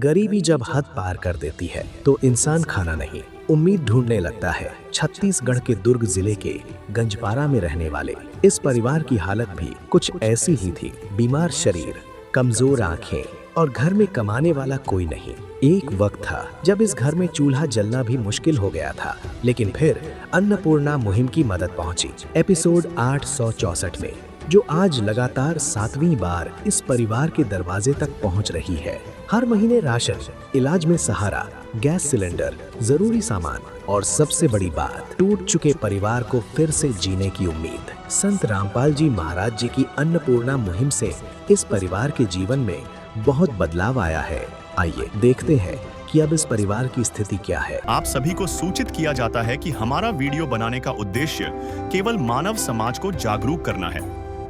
गरीबी जब हद पार कर देती है तो इंसान खाना नहीं, उम्मीद ढूंढने लगता है। छत्तीसगढ़ के दुर्ग जिले के गंजपारा में रहने वाले इस परिवार की हालत भी कुछ ऐसी ही थी। बीमार शरीर, कमजोर आंखें और घर में कमाने वाला कोई नहीं। एक वक्त था जब इस घर में चूल्हा जलना भी मुश्किल हो गया था, लेकिन फिर अन्नपूर्णा मुहिम की मदद पहुंची। एपिसोड 864 में, जो आज लगातार 7वीं बार इस परिवार के दरवाजे तक पहुंच रही है। हर महीने राशन, इलाज में सहारा, गैस सिलेंडर, जरूरी सामान और सबसे बड़ी बात, टूट चुके परिवार को फिर से जीने की उम्मीद। संत रामपाल जी महाराज जी की अन्नपूर्णा मुहिम से इस परिवार के जीवन में बहुत बदलाव आया है। आइए देखते हैं कि अब इस परिवार की स्थिति क्या है। आप सभी को सूचित किया जाता है कि हमारा वीडियो बनाने का उद्देश्य केवल मानव समाज को जागरूक करना है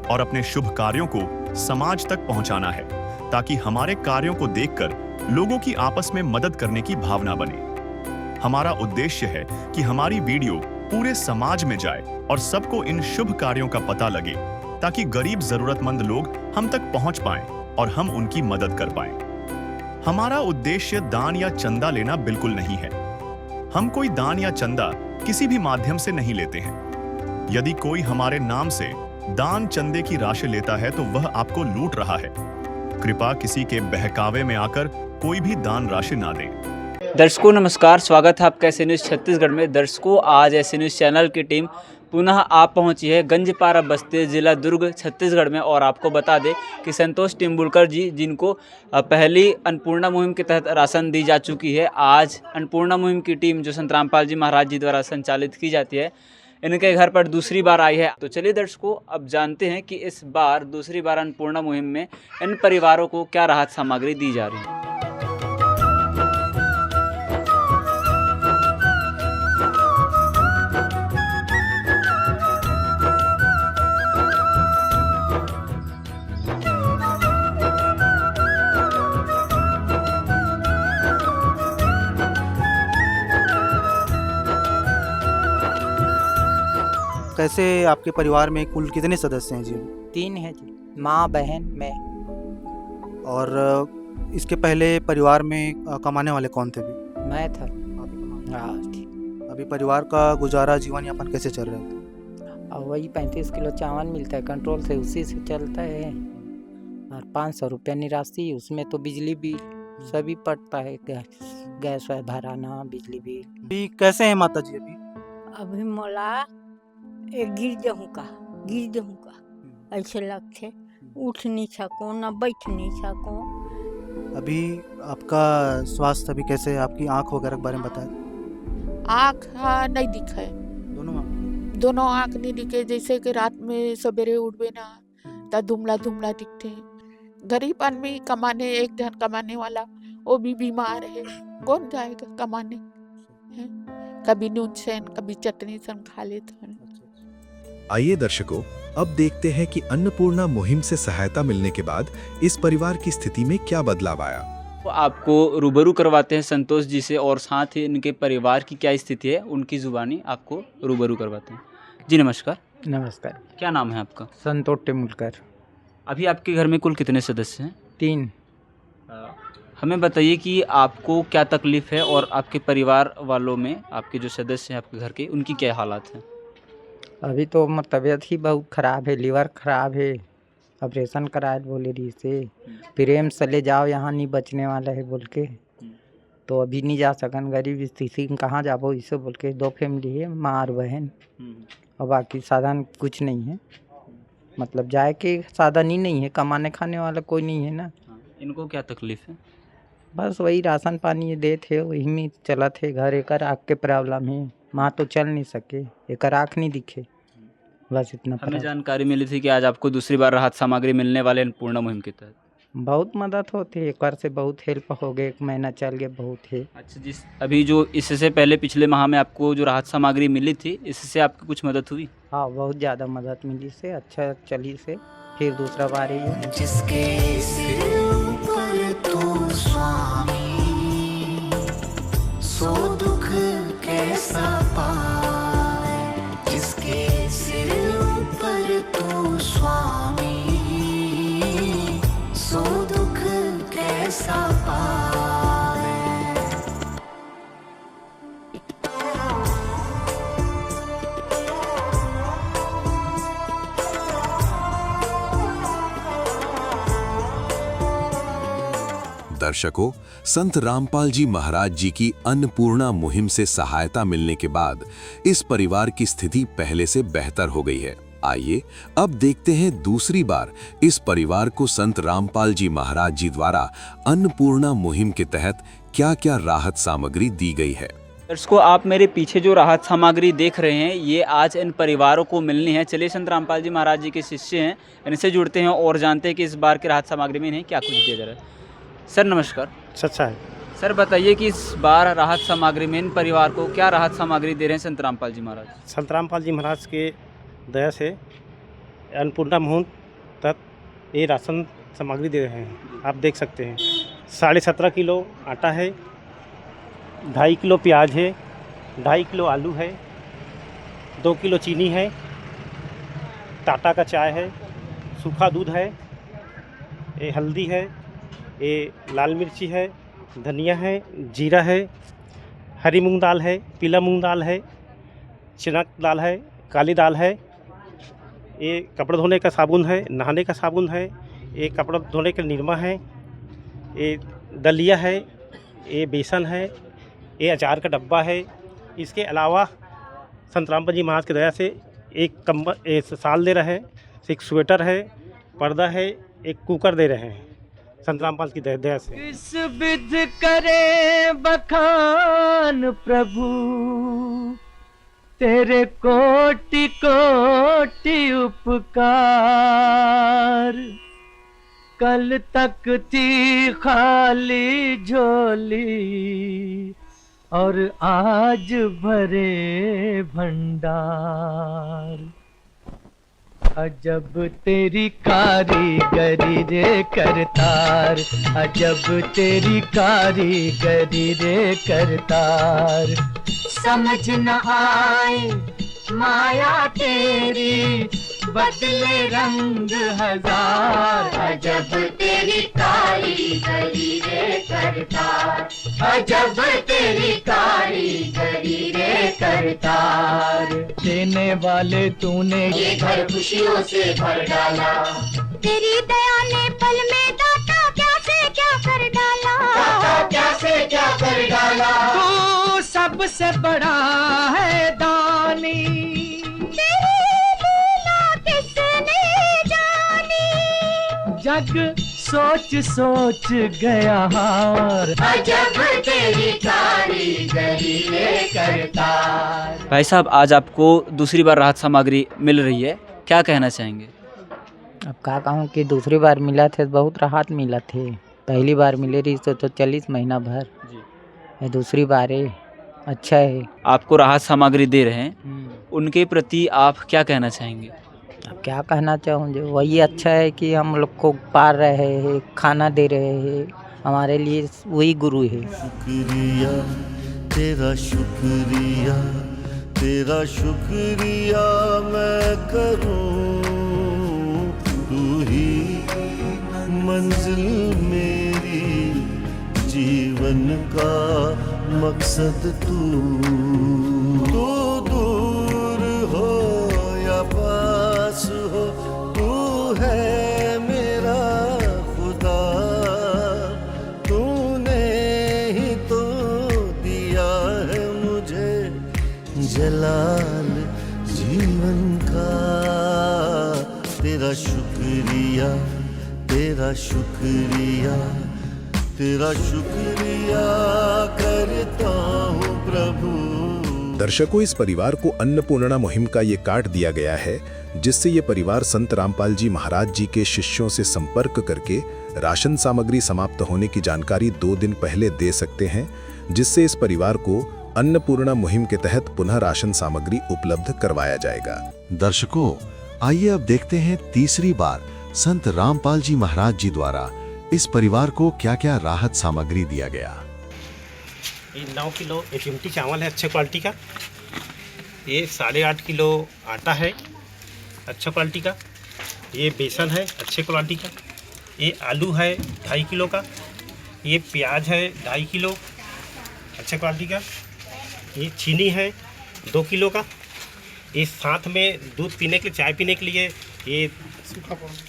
और अपने शुभ कार्यों को समाज तक पहुंचाना है, ताकि हमारे कार्यों को देखकर लोगों की आपस में मदद करने की भावना बने। हमारा उद्देश्य है कि हमारी वीडियो पूरे समाज में जाए और सबको इन शुभ कार्यों का पता लगे, ताकि गरीब जरूरतमंद लोग हम तक पहुंच पाएं और हम उनकी मदद कर पाएं। हमारा उद्देश्य दान या चंदा लेना बिल्कुल नहीं है। हम कोई दान या चंदा किसी भी माध्यम से नहीं लेते हैं। यदि कोई हमारे नाम से दान चंदे की राशि लेता है तो वह आपको लूट रहा है। कृपया किसी के बहकावे में आकर कोई भी दान राशि ना दें। दर्शकों नमस्कार, स्वागत है आपका ऐसे न्यूज़ छत्तीसगढ़ में। दर्शकों, आज ऐसे न्यूज़ चैनल की टीम पुनः आप पहुंची है गंजपारा बस्ती, जिला दुर्ग, छत्तीसगढ़ में। और आपको बता दें कि संतोष टिम्बुलकर जी, जिनको पहली अन्नपूर्णा मुहिम के तहत राशन दी जा चुकी है, आज अन्नपूर्णा मुहिम की टीम जो संत रामपाल जी महाराज जी द्वारा संचालित की जाती है, इनके घर पर दूसरी बार आई है। तो चलिए दर्शकों, अब जानते हैं कि इस बार दूसरी बार अन्नपूर्णा मुहिम में इन परिवारों को क्या राहत सामग्री दी जा रही है। कैसे आपके परिवार में कुल कितने सदस्य हैं जी? 3 है जी, माँ, बहन, मैं। और इसके पहले परिवार में कमाने वाले कौन थे भी? मैं था। हाँ, अभी परिवार का गुजारा, जीवन यापन कैसे चल रहा है? और वही 35 किलो चावल मिलता है कंट्रोल से, उसी से चलता है। और 500 रुपया निराशी, उसमें तो बिजली बिल सभी पड़ता है, गैस भराना, बिजली बिल। अभी कैसे हैं माता जी? अभी मोला गिर जाऊँ ऐसे लगते, उठ नहीं सको ना बैठ नहीं सको। अभी आपका स्वास्थ्य अभी कैसे है? आपकी आँख वगैरह के बारे में बताएं। आँख नहीं दिखे, दोनों आँख नहीं दिखे। जैसे कि रात में सवेरे उठबे ना तो धुमला धुमला दिखते। गरीब आदमी कमाने, एक जन कमाने वाला वो भी बीमार है, कौन जाएगा कमाने? कभी नून सेन, कभी चटनी सन खा लेते हैं। आइए दर्शकों, अब देखते हैं कि अन्नपूर्णा मुहिम से सहायता मिलने के बाद इस परिवार की स्थिति में क्या बदलाव आया। तो आपको रूबरू करवाते हैं संतोष जी से, और साथ ही इनके परिवार की क्या स्थिति है उनकी जुबानी आपको रूबरू करवाते हैं। जी नमस्कार। नमस्कार। क्या नाम है आपका? संतोष टिम्बुलकर। अभी आपके घर में कुल कितने सदस्य हैं? 3। हमें बताइए कि आपको क्या तकलीफ है और आपके परिवार वालों में, आपके जो सदस्य हैं आपके घर के, उनकी क्या हालात हैं? अभी तो तबीयत ही बहुत ख़राब है, लीवर ख़राब है, ऑपरेशन कराए बोले रही से, प्रेम से ले जाओ, यहाँ नहीं बचने वाला है बोल के। तो अभी नहीं जा सकन, गरीब स्थिति में कहाँ जाबो इसे बोल के। 2 फैमिली है, माँ और बहन, और बाकी साधन कुछ नहीं है। मतलब जाए के साधन ही नहीं है, कमाने खाने वाला कोई नहीं है ना। इनको क्या तकलीफ है? बस वही राशन पानी ये देते, वही में चलत है। घर एक आँख के प्रॉब्लम है, माँ तो चल नहीं सके, एक आँख नहीं दिखे, बस इतना। हमें जानकारी मिली थी कि आज आपको दूसरी बार राहत सामग्री मिलने वाले अन्नपूर्णा मुहिम के तहत। बहुत मदद होती है, एक बार से बहुत हेल्प हो गए, 1 महीना चल गए, बहुत है। अच्छा, जिस अभी जो इससे पहले पिछले माह में आपको जो राहत सामग्री मिली थी, इससे आपकी कुछ मदद हुई? हाँ, बहुत ज़्यादा मदद मिली से, अच्छा चली से। फिर दूसरा बार ही है। जिसके सिर ऊपर तू स्वामी, सो दुख कैसा पाए। जिसके सिर ऊपर तू स्वामी, सो दुख कैसा पाए। दर्शकों, संत रामपाल जी महाराज जी की अन्नपूर्णा मुहिम से सहायता मिलने के बाद इस परिवार की स्थिति पहले से बेहतर हो गई है। आइए अब देखते हैं दूसरी बार इस परिवार को संत रामपाल जी महाराज जी द्वारा अन्नपूर्णा मुहिम के तहत क्या-क्या राहत सामग्री दी गई है। दर्शकों, आप मेरे पीछे जो राहत सामग्री देख रहे हैं ये आज इन परिवारों को मिलनी है। चलिए संत रामपाल जी महाराज जी के शिष्य हैं, इनसे जुड़ते हैं और जानते हैं कि इस बार की राहत सामग्री में इन्हें क्या कुछ दिया जा रहा है। सर नमस्कार। सच्चा है सर बताइए कि इस बार राहत सामग्री में इन परिवार को क्या राहत सामग्री दे रहे हैं संत रामपाल जी महाराज? संत रामपाल जी महाराज के दया से अन्नपूर्णा मुहिम तक ये राशन सामग्री दे रहे हैं। आप देख सकते हैं 17.5 किलो आटा है, 2.5 किलो प्याज है, 2.5 किलो आलू है, 2 किलो चीनी है, टाटा का चाय है, सूखा दूध है, ये हल्दी है, ये लाल मिर्ची है, धनिया है, जीरा है, हरी मूंग दाल है, पीला मूंग दाल है, चना दाल है, काली दाल है, ये कपड़े धोने का साबुन है, नहाने का साबुन है, ये कपड़ा धोने का निरमा है, ये दलिया है, ये बेसन है, ये अचार का डब्बा है। इसके अलावा संत रामपाल जी महाराज की दया से एक कंबल, एक साल दे रहे हैं, एक स्वेटर है, पर्दा है, एक कुकर दे रहे हैं संत रामपाल की दया से। किस विध करे बखान प्रभु, तेरे कोटि कोटि उपकार। कल तक थी खाली झोली और आज भरे भंडार। अजब तेरी कारीगरी रे करतार, अजब तेरी कारीगरी रे करतार। समझ न आए माया तेरी, बदले रंग हजार। अजब तेरी कारीगरी रे करतार, अजब तेरी कारीगरी रे करतार। देने वाले तूने ये घर खुशियों से भर डाला, तेरी दया ने पल में दाता क्या से क्या कर डाला, दाता क्या से क्या कर डाला। तू सबसे बड़ा है दानी, जग सोच सोच गया हार। अजब तेरी कारीगरी रे करतार। भाई साहब, आज आपको दूसरी बार राहत सामग्री मिल रही है, क्या कहना चाहेंगे? अब क्या कहूँ कि दूसरी बार मिला थे बहुत राहत मिला थे। पहली बार मिले रही तो 40 महीना भर जी। दूसरी बार है, अच्छा है। आपको राहत सामग्री दे रहे हैं, उनके प्रति आप क्या कहना चाहेंगे? अब क्या कहना चाहूँ, जो वही अच्छा है कि हम लोग को पार रहे हैं, खाना दे रहे हैं, हमारे लिए वही गुरु है। शुक्रिया तेरा, शुक्रिया तेरा, शुक्रिया मैं करूं। तू ही मंजिल मेरी, जीवन का मकसद तू। दूर हो या पास हो, तू है मेरा खुदा। तूने ही तो दिया है मुझे जलाल जीवन का। तेरा शुक्रिया, तेरा शुक्रिया, तेरा शुक्रिया करता हूँ प्रभु। दर्शकों, इस परिवार को अन्नपूर्णा मुहिम का ये कार्ड दिया गया है, जिससे ये परिवार संत रामपाल जी महाराज जी के शिष्यों से संपर्क करके राशन सामग्री समाप्त होने की जानकारी 2 दिन पहले दे सकते हैं, जिससे इस परिवार को अन्नपूर्णा मुहिम के तहत पुनः राशन सामग्री उपलब्ध करवाया जाएगा। दर्शकों, आइए अब देखते हैं तीसरी बार संत रामपाल जी महाराज जी द्वारा इस परिवार को क्या-क्या राहत सामग्री दिया गया। ये 9 किलो एचएमटी चावल है अच्छे क्वालिटी का। ये 8.5 किलो आटा है अच्छा क्वालिटी का। ये बेसन है अच्छे क्वालिटी का। ये आलू है 2.5 किलो का। ये प्याज है 2.5 किलो अच्छे क्वालिटी का। ये चीनी है 2 किलो का। ये साथ में दूध पीने के लिए, चाय पीने के लिए ये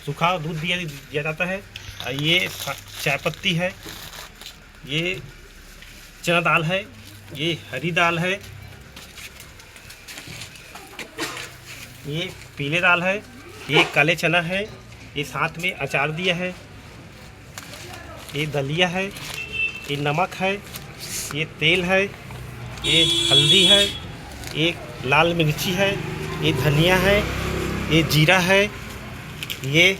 सूखा दूध दिया जाता है। ये चाय पत्ती है ये चना दाल है, ये हरी दाल है, ये पीले दाल है, ये काले चना है, ये साथ में अचार दिया है, ये दलिया है, ये नमक है, ये तेल है, ये हल्दी है, ये लाल मिर्ची है, ये धनिया है, ये जीरा है, ये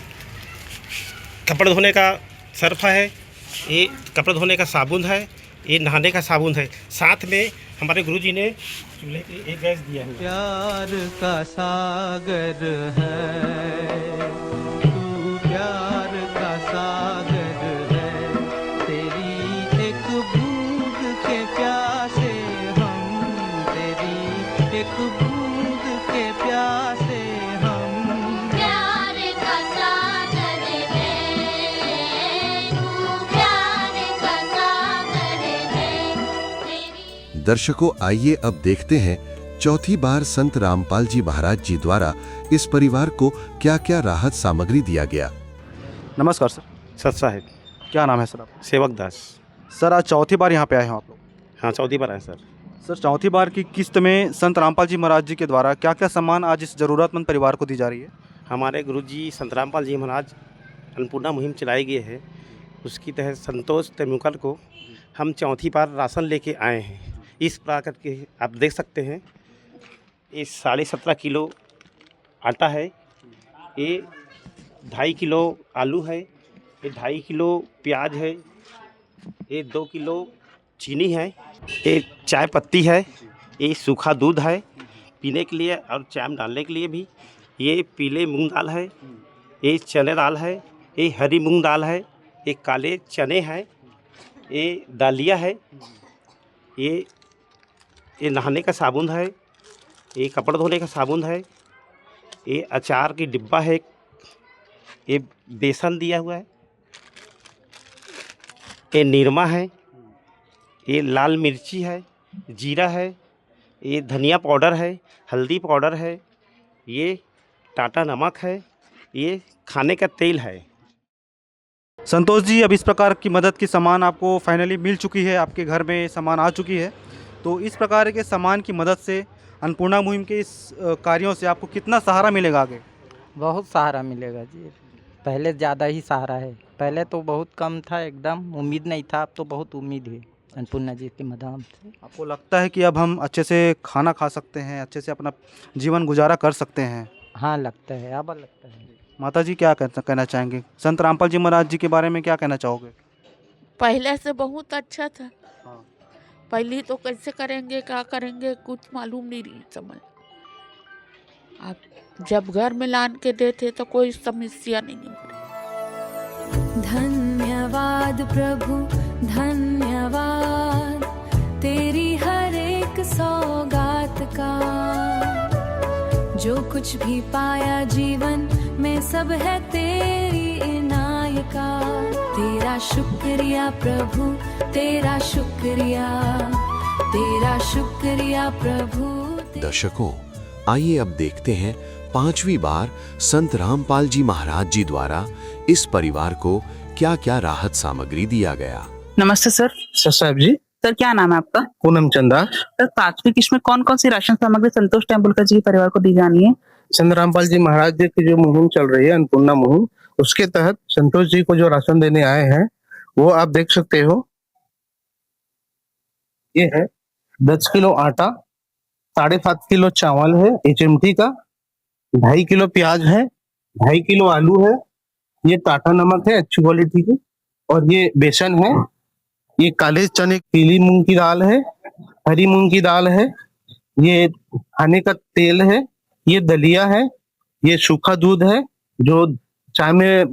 कपड़े धोने का सर्फ है, ये कपड़े धोने का साबुन है, ये नहाने का साबुन है। साथ में हमारे गुरुजी ने चूल्हे पे एक गैस दिया है। प्यार का सागर है तू, प्यार का सागर है, तेरी एक बूंद के प्यासे हम, तेरी एक बूंद के प्यासे हम। प्यार का सागर है तू, प्यार का सागर है तेरी। दर्शकों, आइए अब देखते हैं चौथी बार संत रामपाल जी महाराज जी द्वारा इस परिवार को क्या क्या राहत सामग्री दिया गया। नमस्कार सर। सत साहिब। क्या नाम है सर आपका? सेवक दास। सर आज चौथी बार यहाँ पे आए हैं आप लोग? हाँ, चौथी बार आए सर। सर चौथी बार की किस्त में संत रामपाल जी महाराज जी के द्वारा क्या क्या सामान आज इस ज़रूरतमंद परिवार को दी जा रही है? हमारे गुरुजी संत रामपाल जी महाराज अन्नपूर्णा मुहिम चलाई गई है, उसकी तहत संतोष तेमुकल को हम चौथी बार राशन लेके आए हैं। इस प्रकार के आप देख सकते हैं, ये 17.5 किलो आटा है, ये 2.5 किलो आलू है, ये 2.5 किलो प्याज है, ये 2 किलो चीनी है, ये चाय पत्ती है, ये सूखा दूध है पीने के लिए और चाय में डालने के लिए भी, ये पीले मूंग दाल है, ये चने दाल है, ये हरी मूंग दाल है, ये काले चने हैं, ये दालिया है, ये नहाने का साबुन है, ये कपड़े धोने का साबुन है, ये अचार की डिब्बा है, ये बेसन दिया हुआ है, ये निरमा है, ये लाल मिर्ची है, जीरा है, ये धनिया पाउडर है, हल्दी पाउडर है, ये टाटा नमक है, ये खाने का तेल है। संतोष जी, अब इस प्रकार की मदद की सामान आपको फाइनली मिल चुकी है, आपके घर में सामान आ चुकी है, तो इस प्रकार के सामान की मदद से अन्नपूर्णा मुहिम के इस कार्यों से आपको कितना सहारा मिलेगा आगे? बहुत सहारा मिलेगा जी, पहले ज़्यादा ही सहारा है। पहले तो बहुत कम था, एकदम उम्मीद नहीं था, अब तो बहुत उम्मीद है अन्नपूर्णा जी के माध्यम से। आपको लगता है कि अब हम अच्छे से खाना खा सकते हैं, अच्छे से अपना जीवन गुजारा कर सकते हैं? हाँ लगता है, अब लगता है। माता जी क्या कहना चाहेंगे? संत रामपाल जी महाराज जी के बारे में क्या कहना चाहोगे? पहले से बहुत अच्छा था। हाँ। पहले तो कैसे करेंगे, क्या करेंगे, कुछ मालूम नहीं रही समझ। आप जब घर में लान के देते तो कोई समस्या नहीं होती। धन्यवाद प्रभु धन्यवाद, तेरी हर एक सौगात का, जो कुछ भी पाया जीवन में सब है तेरी इनायत का। तेरा शुक्रिया प्रभु, तेरा शुक्रिया, तेरा शुक्रिया प्रभु। दर्शकों, आइए अब देखते हैं 5वीं बार संत रामपाल जी महाराज जी द्वारा इस परिवार को क्या क्या राहत सामग्री दिया गया। नमस्ते सर। साहब जी। सर क्या नाम है आपका? पूनम चंदा। सर 5वीं किस्त में कौन कौन सी राशन सामग्री संतोष तेमुलकर जी परिवार को दी जानी है? संत रामपाल जी महाराज जी की जो मुहिम चल रही है अन्नपूर्णा मुहिम, उसके तहत संतोष जी को जो राशन देने आए हैं वो आप देख सकते हो। ये है 10 किलो आटा, 7.5 किलो चावल है HMT का, 2.5 किलो प्याज है, 2.5 किलो आलू है, ये टाटा नमक है अच्छी क्वालिटी की, और ये बेसन है, ये काले चने पीली मूंग की दाल है, हरी मूंग की दाल है, ये खाने का तेल है, ये दलिया है, ये सूखा दूध है जो चाय में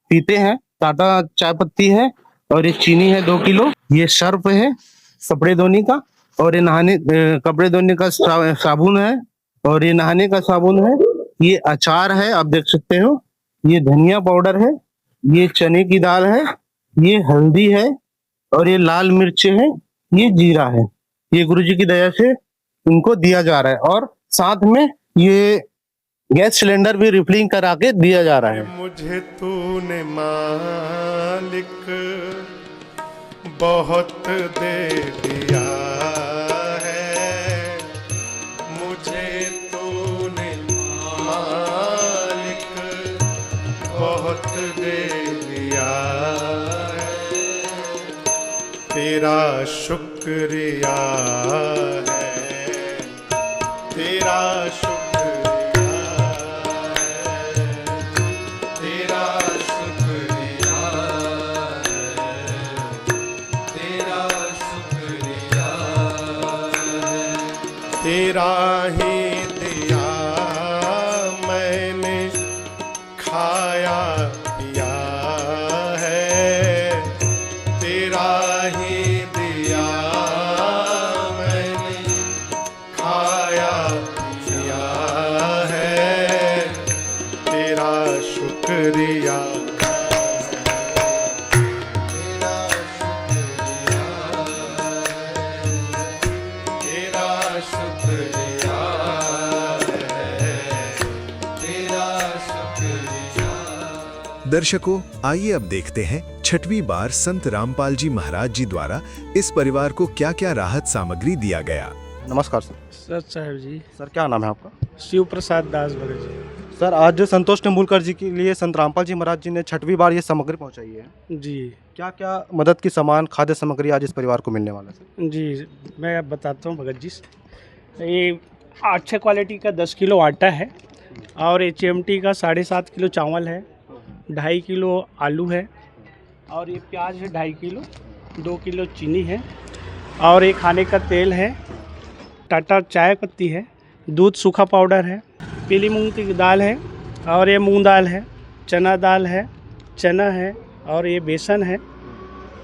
पीते हैं, टाटा चाय पत्ती है, और ये चीनी है 2 किलो, ये सर्फ है कपड़े धोने का, और ये नहाने कपड़े धोने का साबुन है, और ये नहाने का साबुन है, ये अचार है आप देख सकते हो, ये धनिया पाउडर है, ये चने की दाल है, ये हल्दी है, और ये लाल मिर्च है, ये जीरा है। ये गुरुजी की दया से उनको दिया जा रहा है, और साथ में ये गैस सिलेंडर भी रिफिलिंग करा के दिया जा रहा है। मुझे तूने मालिक बहुत दे दिया है मुझे तूने मालिक, बहुत दे दिया है, तेरा शुक्रिया है, तेरा शुक्रिया है, तेरा शुक्रिया है, तेरा शुक्रिया है, तेरा ही दिया मैंने खाया पिया है, तेरा ही दिया मैंने खाया पिया है, तेरा शुक्रिया तेरा शुक्रिया है, तेरा शुक्रिया। दर्शकों, आइए अब देखते हैं छठवीं बार संत रामपाल जी महाराज जी द्वारा इस परिवार को क्या क्या राहत सामग्री दिया गया। नमस्कार सर। सर साहब जी, सर क्या नाम है आपका? शिव प्रसाद दास भगत जी। सर आज संतोष टेम्बुलकर जी के लिए संत रामपाल जी महाराज जी ने छठवीं बार ये सामग्री पहुंचाई है। जी क्या क्या मदद की सामान खाद्य सामग्री आज इस परिवार को मिलने वाला है? जी, मैं अब बताता हूँ भगत जी। ये अच्छे क्वालिटी का 10 किलो आटा है और HMT का 7.5 किलो चावल है, 2.5 किलो आलू है और ये प्याज है 2.5 किलो, 2 किलो चीनी है और ये खाने का तेल है, टाटा चाय पत्ती है, दूध सूखा पाउडर है, पीली मूंग की दाल है और ये मूंग दाल है, चना दाल है, चना है और ये बेसन है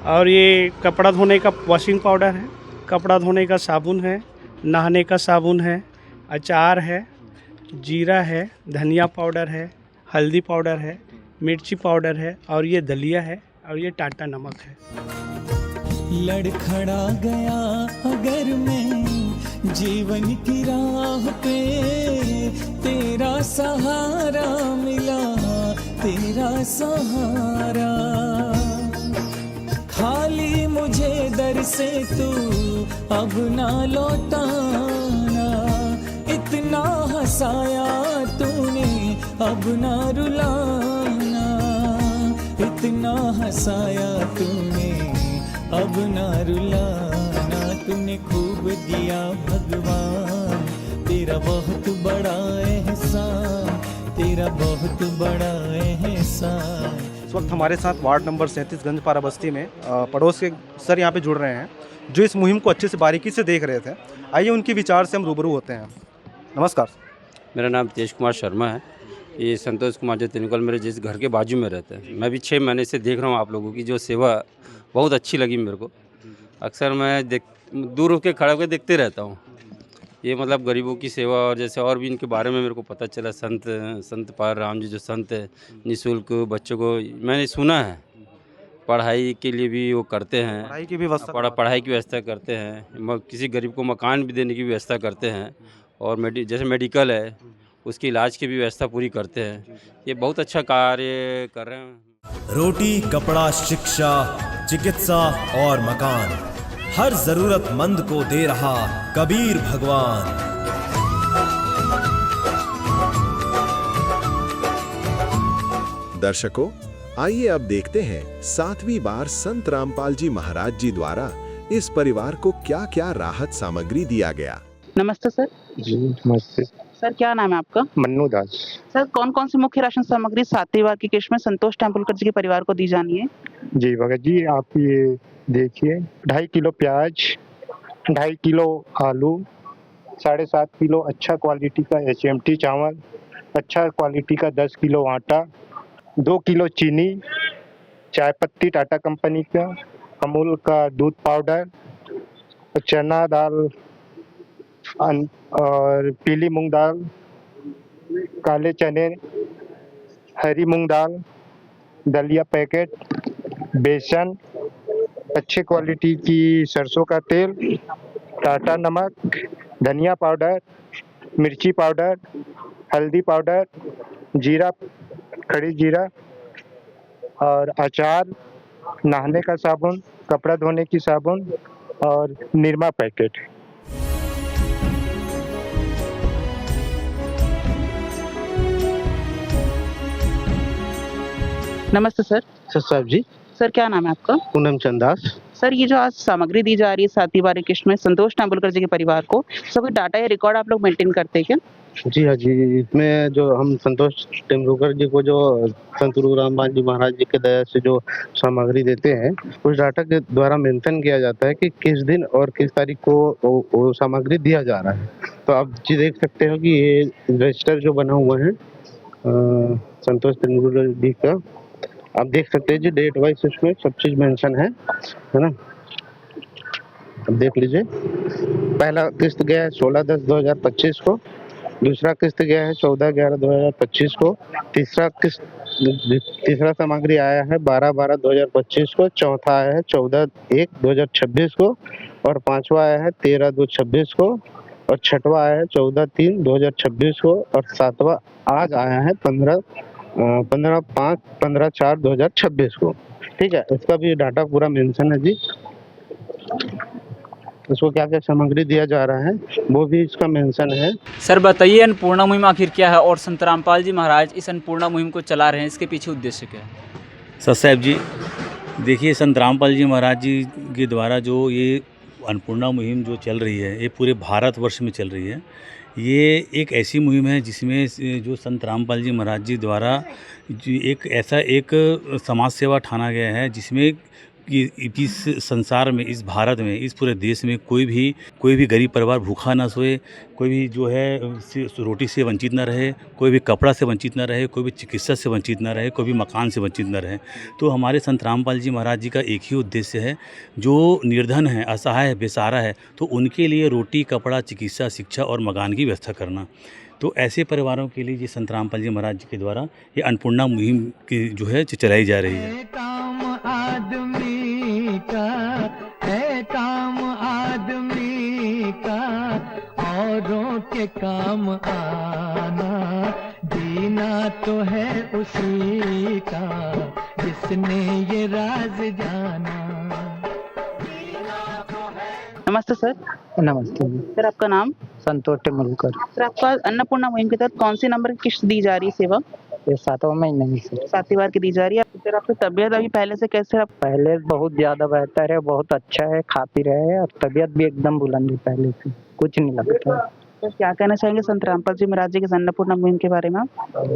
और ये कपड़ा धोने का वॉशिंग पाउडर है, कपड़ा धोने का साबुन है, नहाने का साबुन है, अचार है, जीरा है, धनिया पाउडर है, हल्दी पाउडर है, मिर्ची पाउडर है और ये दलिया है और ये टाटा नमक है। लड़खड़ा गया अगर मैं जीवन की राह पे, तेरा सहारा मिला, तेरा सहारा। खाली मुझे दर से तू अब ना लौटाना, इतना हंसाया तूने अब ना रुलाना, इतना हंसाया तूने अब ना रुलाना। तूने खूब दिया भगवान, तेरा बहुत बड़ा एहसान, तेरा बहुत बड़ा एहसान। इस वक्त हमारे साथ वार्ड नंबर 37 गंजपारा बस्ती में पड़ोस के सर यहाँ पे जुड़ रहे हैं जो इस मुहिम को अच्छे से बारीकी से देख रहे थे। आइए उनके विचार से हम रूबरू होते हैं। नमस्कार। मेरा नाम तेज कुमार शर्मा है। ये संतोष कुमार जो तेनुकल मेरे जिस घर के बाजू में रहते हैं। मैं भी 6 महीने से देख रहा हूँ आप लोगों की जो सेवा बहुत अच्छी लगी मेरे को। अक्सर मैं दूर होकर खड़ा होकर देखते रहता हूँ। ये मतलब गरीबों की सेवा और जैसे और भी इनके बारे में मेरे को पता चला। संत पार राम जी जो संत है, निःशुल्क बच्चों को मैंने सुना है पढ़ाई के लिए भी वो करते हैं, पढ़ाई की व्यवस्था पढ़ाई की व्यवस्था करते हैं, किसी गरीब को मकान भी देने की व्यवस्था करते हैं और जैसे मेडिकल है उसकी इलाज की भी व्यवस्था पूरी करते हैं। ये बहुत अच्छा कार्य कर रहे हैं। रोटी, कपड़ा, शिक्षा, चिकित्सा और मकान, हर जरूरतमंद को दे रहा कबीर भगवान। दर्शकों, आइए अब देखते हैं 7वीं बार संत रामपाल जी महाराज जी द्वारा इस परिवार को क्या क्या राहत सामग्री दिया गया। नमस्ते सर। जी नमस्ते सर, क्या नाम है आपका? मन्नू दास। सर, कौन कौन सी मुख्य राशन सामग्री 7वीं बार की किस्त में संतोष टेम्बुलकर जी के परिवार को दी जानी है? जी भगत जी, आप ये देखिए 2.5 किलो प्याज, 2.5 किलो आलू, 7.5 किलो अच्छा क्वालिटी का HMT चावल, अच्छा क्वालिटी का 10 किलो आटा, 2 किलो चीनी, चाय पत्ती टाटा कंपनी का, अमूल का दूध पाउडर, चना दाल और पीली मूंग दाल, काले चने, हरी मूंग दाल, दलिया पैकेट, बेसन, अच्छे क्वालिटी की सरसों का तेल, टाटा नमक, धनिया पाउडर, मिर्ची पाउडर, हल्दी पाउडर, जीरा, खड़ी जीरा और अचार, नहाने का साबुन, कपड़ा धोने की साबुन और निरमा पैकेट। नमस्ते सर। सर साहब जी। सर क्या नाम है आपका? पूनम चंदास। सर ये जो आज सामग्री दी जा रही है सातवीं वारी किस्त में संतोष तेंदुलकर जी के परिवार को, सब कोई डाटा या रिकॉर्ड आप लोग मेंटेन करते हैं क्या? जी हाँ जी, इसमें जो हम संतोष तेंदुलकर जी को जो संत रामपाल जी महाराज जी के दया से जो सामग्री देते हैं, उस डाटा के द्वारा मेंशन किया जाता है कि किस दिन और किस तारीख को वो सामग्री दिया जा रहा है। तो आप जी देख सकते हो कि ये रजिस्टर जो बना हुआ है संतोष तेंदुलकर जी का, आप देख सकते हैं जी डेट वाइज इसमें सब चीज मेंशन है ना। अब देख लीजिए, पहला किस्त गया है 16/10/2025 को, दूसरा किस्त गया है 14/11/2025 को, तीसरा सामग्री आया है 12/12/2025 को, चौथा आया है 14/1/2026 को, और पांचवा आया है 13/2/26 को, और छठवा आया है 14/3/2026 को, और सातवां आज आया है 15/4/2026 को। ठीक है, इसका भी डाटा पूरा मेंशन है जी, इसको क्या क्या सामग्री दिया जा रहा है वो भी इसका मेंशन है। सर बताइए अन्नपूर्णा मुहिम आखिर क्या है और संत रामपाल जी महाराज इस अन्नपूर्णा मुहिम को चला रहे हैं, इसके पीछे उद्देश्य क्या है? सर साहब जी देखिए, संत रामपाल जी महाराज जी के द्वारा जो ये अन्नपूर्णा मुहिम जो चल रही है, ये पूरे भारतवर्ष में चल रही है। ये एक ऐसी मुहिम है जिसमें जो संत रामपाल जी महाराज जी द्वारा एक ऐसा एक समाज सेवा ठाना गया है जिसमें कि इस संसार में, इस भारत में, इस पूरे देश में कोई भी गरीब परिवार भूखा ना सोए, कोई भी जो है रोटी से वंचित ना रहे, कोई भी कपड़ा से वंचित ना रहे, कोई भी चिकित्सा से वंचित ना रहे, कोई भी मकान से वंचित ना रहे। तो हमारे संत रामपाल जी महाराज जी का एक ही उद्देश्य है, जो निर्धन है, असहाय है, बेसहारा है, तो उनके लिए रोटी, कपड़ा, चिकित्सा, शिक्षा और मकान की व्यवस्था करना। तो ऐसे परिवारों के लिए ये संत रामपाल जी महाराज जी के द्वारा ये अन्नपूर्णा मुहिम की जो है चलाई जा रही है। आदमी का है काम आदमी का, औरों के काम आना, जीना तो है उसी का जिसने ये राज जाना। नमस्ते सर। नमस्ते सर आपका नाम? संतोष तेंदुलकर। सर आपका अन्नपूर्णा मुहिम के तहत कौन सी नंबर की किस्त दी जा रही है सेवा? ये 7वां महीने में सर। 7वीं बार की दी जा रही है। सर आपकी तबीयत अभी पहले से कैसे है? पहले बहुत ज्यादा बेहतर है, बहुत अच्छा है, खा पी रहे हैं और तबीयत भी एकदम बुलंद है, पहले से कुछ नहीं लगता। सर क्या कहना चाहेंगे संत रामपाल जी महाराज जी के अन्नपूर्णा मुहिम के बारे में?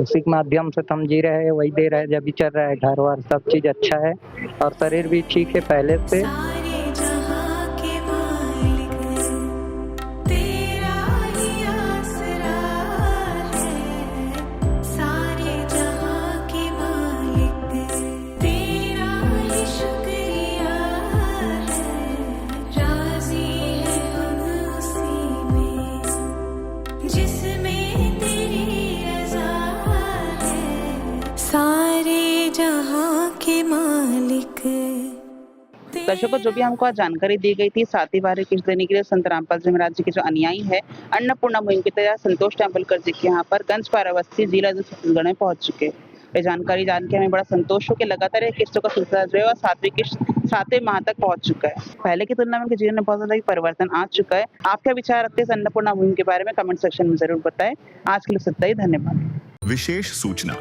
उसी के माध्यम से हम जी रहे हैं, वही दे रहे हैं, जब भी चल रहा है, घर वार सब चीज अच्छा है और शरीर भी ठीक है पहले से। दर्शकों, जो भी हमको आज जानकारी दी गई थी 7वीं बार किस्त देने के लिए संत रामपाल जी महाराज जी के जो अनुयायी है अन्नपूर्णा मुहिम के तहत संतोष तेंदुलकर जी के यहाँ पर गंजपारा बस्ती जिला छत्तीसगढ़ में पहुंच चुके। ये जानकारी जान के हमें बड़ा संतोष हो कि लगातार ये किस्तों का सिलसिला जो है और 7वीं किस्त 7वें माह तक पहुंच चुका है। पहले की तुलना में उनके जीवन में बहुत ज्यादा परिवर्तन आ चुका है। आप क्या विचार रखते हैं अन्नपूर्णा मुहिम के बारे में? कमेंट सेक्शन में जरूर बताएं। आज के लिए इतना ही, धन्यवाद। विशेष सूचना,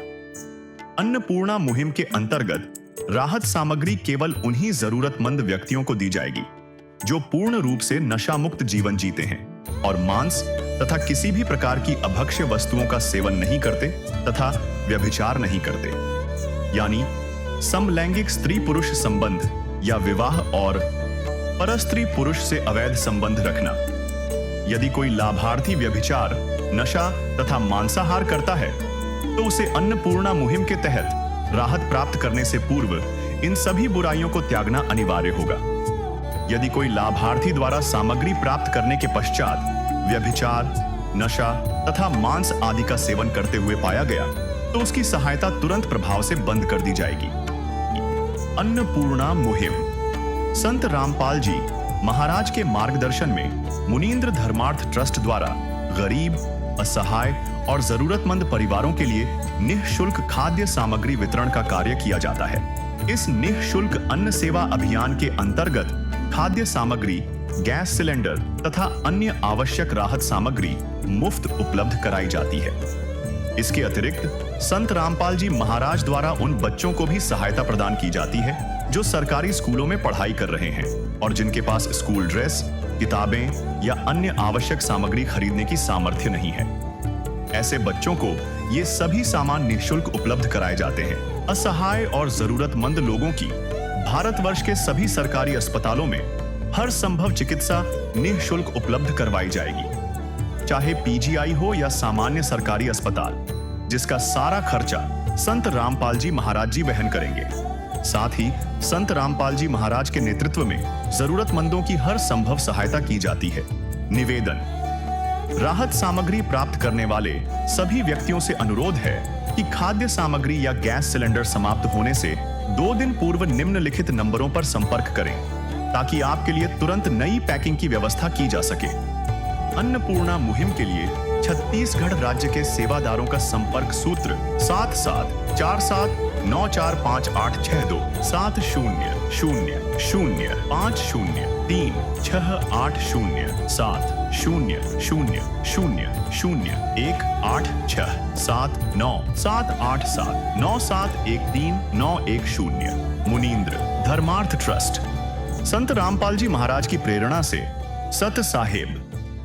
अन्नपूर्णा मुहिम के अंतर्गत राहत सामग्री केवल उन्हीं जरूरतमंद व्यक्तियों को दी जाएगी जो पूर्ण रूप से नशा मुक्त जीवन जीते हैं और मांस तथा किसी भी प्रकार की अभक्ष्य वस्तुओं का सेवन नहीं करते तथा व्यभिचार नहीं करते, यानी समलैंगिक स्त्री पुरुष संबंध या विवाह और परस्त्री पुरुष से अवैध संबंध रखना। यदि कोई लाभार्थी व्यभिचार, नशा तथा मांसाहार करता है तो उसे अन्नपूर्णा मुहिम के तहत राहत प्राप्त करने से पूर्व इन सभी बुराइयों को त्यागना अनिवार्य होगा। यदि कोई लाभार्थी द्वारा सामग्री प्राप्त करने के पश्चात व्यभिचार, नशा तथा मांस आदि का सेवन करते हुए पाया गया तो उसकी सहायता तुरंत प्रभाव से बंद कर दी जाएगी। अन्नपूर्णा मुहिम संत रामपाल जी महाराज के मार्गदर्शन में मुनीन्द्र धर्मार्थ ट्रस्ट द्वारा गरीब, असहाय और जरूरतमंद परिवारों के लिए निःशुल्क खाद्य सामग्री वितरण का कार्य किया जाता है। इस निःशुल्क अन्न सेवा अभियान के अंतर्गत खाद्य सामग्री, गैस सिलेंडर तथा अन्य आवश्यक राहत सामग्री मुफ्त उपलब्ध कराई जाती है। इसके अतिरिक्त संत रामपाल जी महाराज द्वारा उन बच्चों को भी सहायता प्रदान की जाती है जो सरकारी स्कूलों में पढ़ाई कर रहे हैं और जिनके पास स्कूल ड्रेस, किताबें या अन्य आवश्यक सामग्री खरीदने की सामर्थ्य नहीं है। ऐसे बच्चों को ये सभी सामान निःशुल्क उपलब्ध कराए जाते हैं। असहाय और जरूरतमंद लोगों की भारतवर्ष के सभी सरकारी अस्पतालों में हर संभव चिकित्सा निःशुल्क उपलब्ध करवाई जाएगी, चाहे पीजीआई हो या सामान्य सरकारी अस्पताल, जिसका सारा खर्चा संत रामपाल जी महाराज जी वहन करेंगे। साथ ही संत रामपाल जी महाराज के नेतृत्व में जरूरतमंदों की हर संभव सहायता की जाती है। निवेदन: राहत सामग्री प्राप्त करने वाले सभी व्यक्तियों से अनुरोध है कि खाद्य सामग्री या गैस सिलेंडर समाप्त होने से 2 दिन पूर्व निम्नलिखित नंबरों पर संपर्क करें ताकि आपके लिए तुरंत नई पैकिंग की व्यवस्था की जा सके। अन्नपूर्णा मुहिम के लिए छत्तीसगढ़ राज्य के सेवादारों का संपर्क सूत्र 7747945862 7000500187 मुनींद्र धर्मार्थ ट्रस्ट। संत रामपाल जी महाराज की प्रेरणा से सत साहेब